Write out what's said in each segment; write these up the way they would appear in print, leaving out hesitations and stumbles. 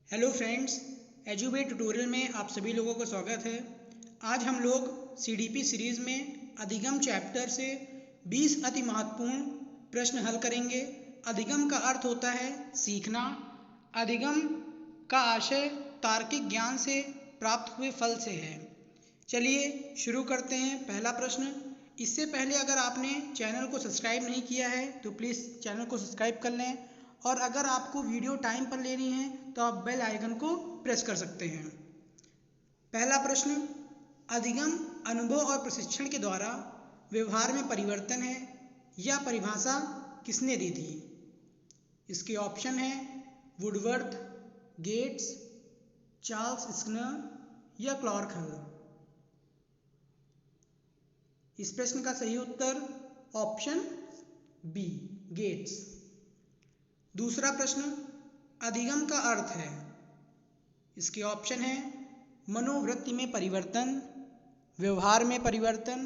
Hello friends, एजुबे tutorial में आप सभी लोगों का स्वागत है। आज हम लोग सीडीपी सीरीज़ में अधिगम चैप्टर से 20 अति महत्वपूर्ण प्रश्न हल करेंगे। अधिगम का अर्थ होता है सीखना। अधिगम का आशय तार्किक ज्ञान से प्राप्त हुए फल से है। चलिए शुरू करते हैं। पहला प्रश्न। इससे पहले अगर आपने चैनल को सब्सक्राइब नहीं किया है तो प्लीज़ चैनल को सब्सक्राइब कर लें, और अगर आपको वीडियो टाइम पर लेनी है तो आप बेल आइकन को प्रेस कर सकते हैं। पहला प्रश्न। अधिगम अनुभव और प्रशिक्षण के द्वारा व्यवहार में परिवर्तन है, यह परिभाषा किसने दी थी? इसके ऑप्शन है वुडवर्थ, गेट्स, चार्ल्स स्किनर या क्लार्क हल। इस प्रश्न का सही उत्तर ऑप्शन बी, गेट्स। दूसरा प्रश्न। अधिगम का अर्थ है। इसके ऑप्शन है मनोवृत्ति में परिवर्तन, व्यवहार में परिवर्तन,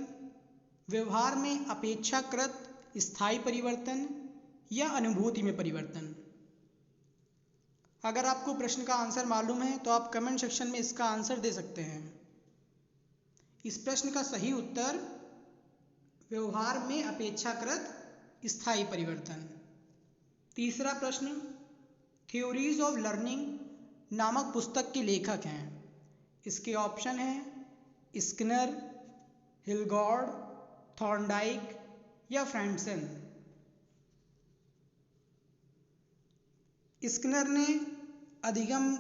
व्यवहार में अपेक्षाकृत स्थायी परिवर्तन या अनुभूति में परिवर्तन। अगर आपको प्रश्न का आंसर मालूम है तो आप कमेंट सेक्शन में इसका आंसर दे सकते हैं। इस प्रश्न का सही उत्तर व्यवहार में अपेक्षाकृत स्थायी परिवर्तन। तीसरा प्रश्न। थ्योरीज ऑफ लर्निंग नामक पुस्तक के लेखक हैं। इसके ऑप्शन हैं स्किनर, हिलगॉर्ड, थॉर्नडाइक या फ्रैंकसन। स्किनर ने अधिगम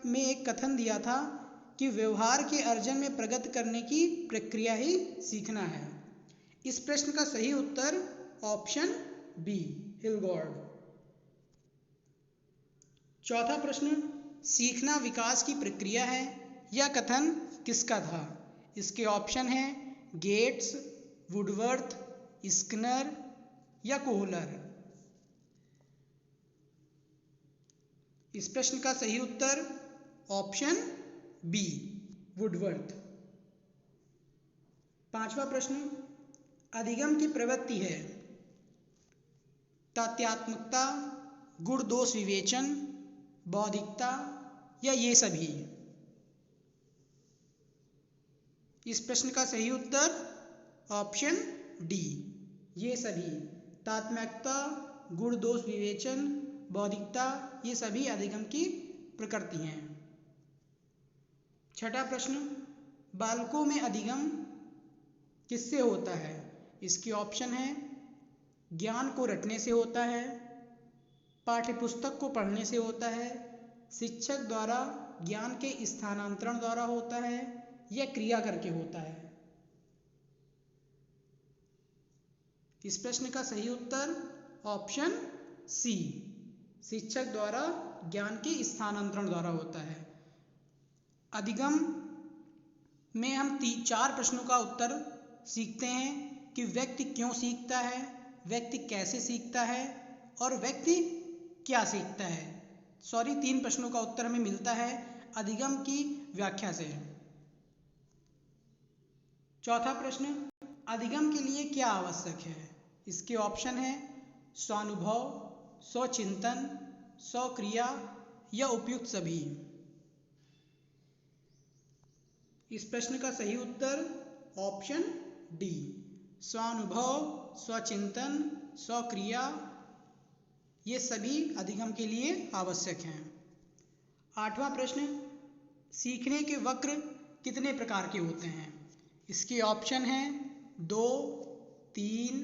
में एक कथन दिया था कि व्यवहार के अर्जन में प्रगति करने की प्रक्रिया ही सीखना है। इस प्रश्न का सही उत्तर ऑप्शन बी, हिलगॉर्ड। चौथा प्रश्न। सीखना विकास की प्रक्रिया है, यह कथन किसका था? इसके ऑप्शन हैं गेट्स, वुडवर्थ, स्किनर या कोहलर। इस प्रश्न का सही उत्तर ऑप्शन बी, वुडवर्थ। पांचवा प्रश्न। अधिगम की प्रवृत्ति है तथ्यात्मकता, गुण दोष विवेचन, बौद्धिकता या ये सभी। इस प्रश्न का सही उत्तर ऑप्शन डी, ये सभी। तात्मकता, गुण दोष विवेचन, बौद्धिकता ये सभी अधिगम की प्रकृति हैं। छठा प्रश्न। बालकों में अधिगम किससे होता है? इसके ऑप्शन है ज्ञान को रटने से होता है, पाठ्यपुस्तक को पढ़ने से होता है, शिक्षक द्वारा ज्ञान के स्थानांतरण द्वारा होता है या क्रिया करके होता है। इस प्रश्न का सही उत्तर ऑप्शन सी, शिक्षक द्वारा ज्ञान के स्थानांतरण द्वारा होता है। अधिगम में हम 4 प्रश्नों का उत्तर सीखते हैं कि व्यक्ति क्यों सीखता है, व्यक्ति कैसे सीखता है और व्यक्ति क्या सीखता है। 3 प्रश्नों का उत्तर हमें मिलता है अधिगम की व्याख्या से। चौथा प्रश्न। अधिगम के लिए क्या आवश्यक है? इसके ऑप्शन है स्वानुभव, स्वचिंतन, स्वक्रिया या उपयुक्त सभी। इस प्रश्न का सही उत्तर ऑप्शन डी, स्वानुभव, स्वचिंतन, स्वक्रिया ये सभी अधिगम के लिए आवश्यक हैं। आठवां प्रश्न। सीखने के वक्र कितने प्रकार के होते हैं? इसके ऑप्शन हैं 2, 3,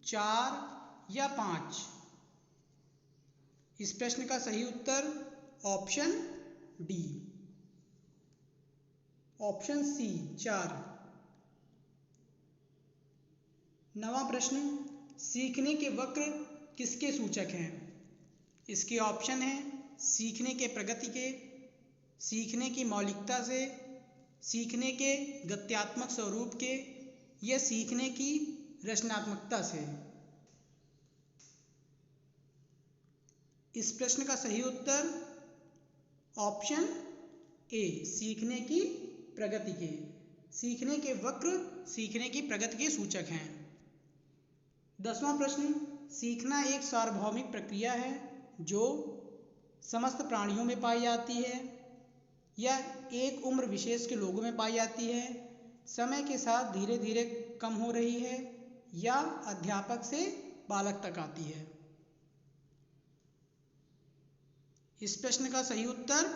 4 या 5। इस प्रश्न का सही उत्तर ऑप्शन डी, ऑप्शन सी, 4। नवां प्रश्न। सीखने के वक्र किसके सूचक हैं? इसके ऑप्शन हैं सीखने के प्रगति के, सीखने की मौलिकता से, सीखने के गत्यात्मक स्वरूप के या सीखने की रचनात्मकता से। इस प्रश्न का सही उत्तर ऑप्शन ए, सीखने की प्रगति के। सीखने के वक्र सीखने की प्रगति के सूचक हैं। 10वां प्रश्न। सीखना एक सार्वभौमिक प्रक्रिया है जो समस्त प्राणियों में पाई जाती है या एक उम्र विशेष के लोगों में पाई जाती है, समय के साथ धीरे धीरे कम हो रही है या अध्यापक से बालक तक आती है। इस प्रश्न का सही उत्तर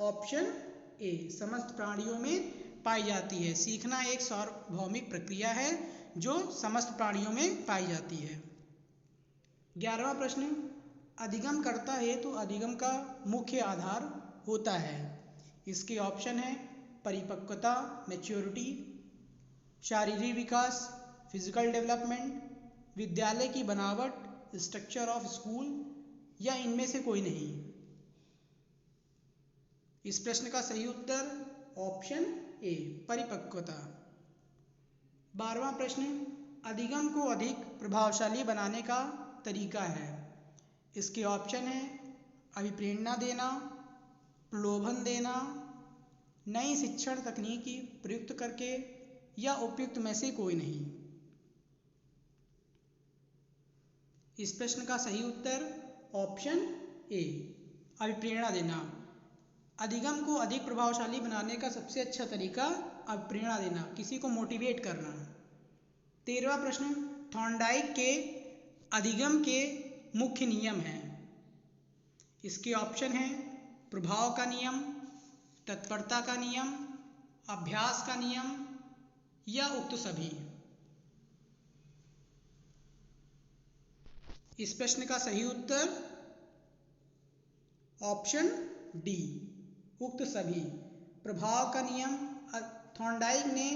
ऑप्शन ए, समस्त प्राणियों में पाई जाती है। सीखना एक सार्वभौमिक प्रक्रिया है जो समस्त प्राणियों में पाई जाती है। 11वां प्रश्न, अधिगम करता है तो अधिगम का मुख्य आधार होता है। इसके ऑप्शन है परिपक्वता, मैच्योरिटी, शारीरिक विकास, फिजिकल डेवलपमेंट, विद्यालय की बनावट, स्ट्रक्चर ऑफ स्कूल या इनमें से कोई नहीं। इस प्रश्न का सही उत्तर ऑप्शन ए, परिपक्वता। 12वां प्रश्न, अधिगम को अधिक प्रभावशाली बनाने का तरीका है। इसके ऑप्शन है अभिप्रेरणा देना, प्रलोभन देना, नई शिक्षण तकनीकी प्रयुक्त करके या उपयुक्त में से कोई नहीं। इस प्रश्न का सही उत्तर ऑप्शन ए, अभिप्रेरणा देना। अधिगम को अधिक प्रभावशाली बनाने का सबसे अच्छा तरीका अभिप्रेरणा देना, किसी को मोटिवेट करना। 13वां प्रश्न, थॉर्नडाइक के अधिगम के मुख्य नियम हैं। इसके ऑप्शन हैं प्रभाव का नियम, तत्परता का नियम, अभ्यास का नियम या उक्त सभी। इस प्रश्न का सही उत्तर ऑप्शन डी, उक्त सभी। प्रभाव का नियम, थॉर्नडाइक ने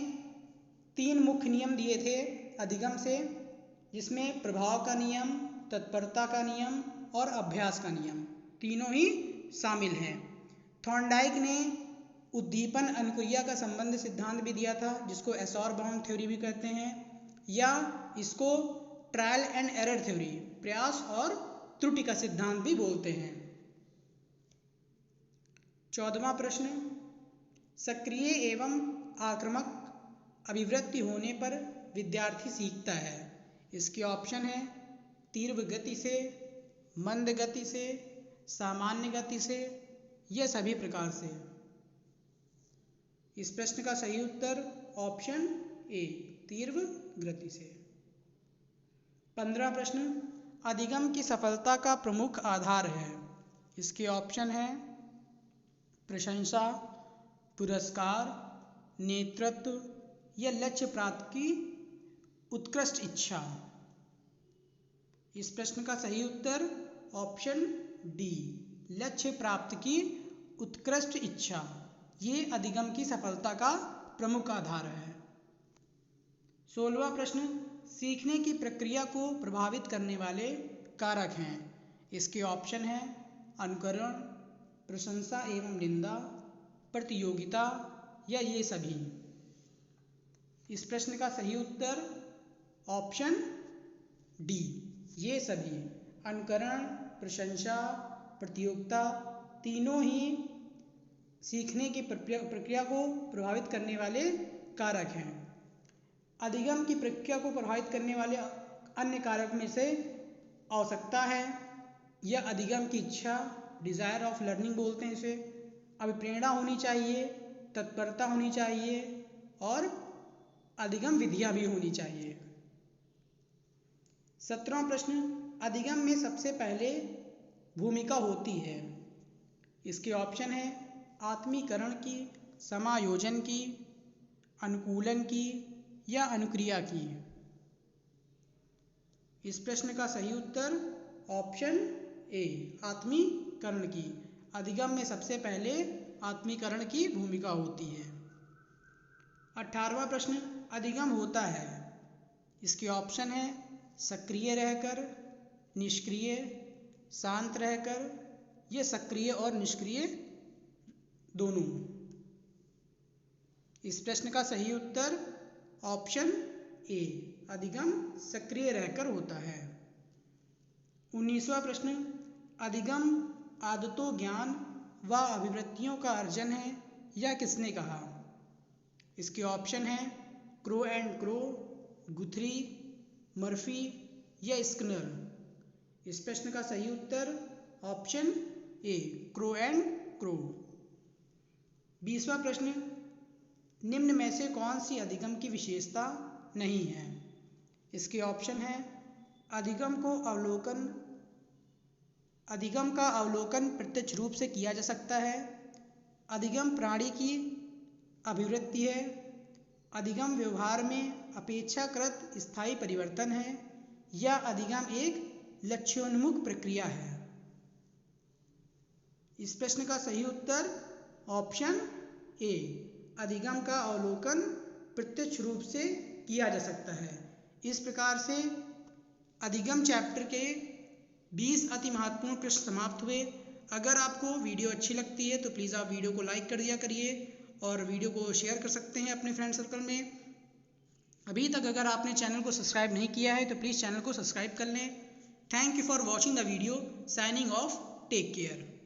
3 मुख्य नियम दिए थे अधिगम से, जिसमें प्रभाव का नियम, तत्परता का नियम और अभ्यास का नियम तीनों ही शामिल हैं। थॉर्नडाइक ने उद्दीपन अनुक्रिया का संबंध सिद्धांत भी दिया था, जिसको एसॉर बाउंड थ्योरी भी कहते हैं, या इसको ट्रायल एंड एरर थ्योरी, प्रयास और त्रुटि का सिद्धांत भी बोलते हैं। 14वां प्रश्न, सक्रिय एवं आक्रामक अभिवृत्ति होने पर विद्यार्थी सीखता है। इसके ऑप्शन है तीव्र गति से, मंद गति से, सामान्य गति से या सभी प्रकार से। इस प्रश्न का सही उत्तर ऑप्शन ए, तीव्र गति से। 15वां प्रश्न, अधिगम की सफलता का प्रमुख आधार है। इसके ऑप्शन है प्रशंसा, पुरस्कार, नेतृत्व या लक्ष्य प्राप्ति की उत्कृष्ट इच्छा। इस प्रश्न का सही उत्तर ऑप्शन डी, लक्ष्य प्राप्ति की उत्कृष्ट इच्छा, ये अधिगम की सफलता का प्रमुख आधार है। 16वां प्रश्न, सीखने की प्रक्रिया को प्रभावित करने वाले कारक हैं। इसके ऑप्शन है अनुकरण, प्रशंसा एवं निंदा, प्रतियोगिता या ये सभी। इस प्रश्न का सही उत्तर ऑप्शन डी, ये सभी। अनुकरण, प्रशंसा, प्रतियोगिता तीनों ही सीखने की प्रक्रिया को प्रभावित करने वाले कारक हैं। अधिगम की प्रक्रिया को प्रभावित करने वाले अन्य कारक में से आवश्यकता है या अधिगम की इच्छा, डिज़ायर ऑफ लर्निंग बोलते हैं इसे, अभिप्रेरणा होनी चाहिए, तत्परता होनी चाहिए और अधिगम विधियां भी होनी चाहिए। 17वां प्रश्न, अधिगम में सबसे पहले भूमिका होती है। इसके ऑप्शन है आत्मीकरण की, समायोजन की, अनुकूलन की या अनुक्रिया की। इस प्रश्न का सही उत्तर ऑप्शन ए, आत्मीकरण की। अधिगम में सबसे पहले आत्मीकरण की भूमिका होती है। 18वां प्रश्न, अधिगम होता है। इसके ऑप्शन है सक्रिय रहकर, निष्क्रिय, शांत रहकर या सक्रिय और निष्क्रिय दोनों। इस प्रश्न का सही उत्तर ऑप्शन ए, अधिगम सक्रिय रहकर होता है। 19वां प्रश्न, अधिगम आदतों, ज्ञान व अभिवृत्तियों का अर्जन है या किसने कहा। इसके ऑप्शन हैं Crow and Crow, Guthrie, Murphy या स्किनर। इस प्रश्न का सही उत्तर option A Crow and Crow. 20वां प्रश्न, निम्न में से कौन सी अधिगम की विशेषता नहीं है? इसके ऑप्शन है अधिगम का अवलोकन प्रत्यक्ष रूप से किया जा सकता है, अधिगम प्राणी की अभिवृत्ति है, अधिगम व्यवहार में अपेक्षाकृत स्थायी परिवर्तन है, या अधिगम एक लक्ष्योन्मुख प्रक्रिया है। इस प्रश्न का सही उत्तर ऑप्शन ए अधिगम का अवलोकन प्रत्यक्ष रूप से किया जा सकता है। इस प्रकार से अधिगम चैप्टर के 20 अति महत्वपूर्ण प्रश्न समाप्त हुए। अगर आपको वीडियो अच्छी लगती है तो प्लीज़ आप वीडियो को लाइक कर दिया करिए और वीडियो को शेयर कर सकते हैं अपने फ्रेंड सर्कल में। अभी तक अगर आपने चैनल को सब्सक्राइब नहीं किया है तो प्लीज़ चैनल को सब्सक्राइब कर लें। Thank you for watching the video. Signing off, take care.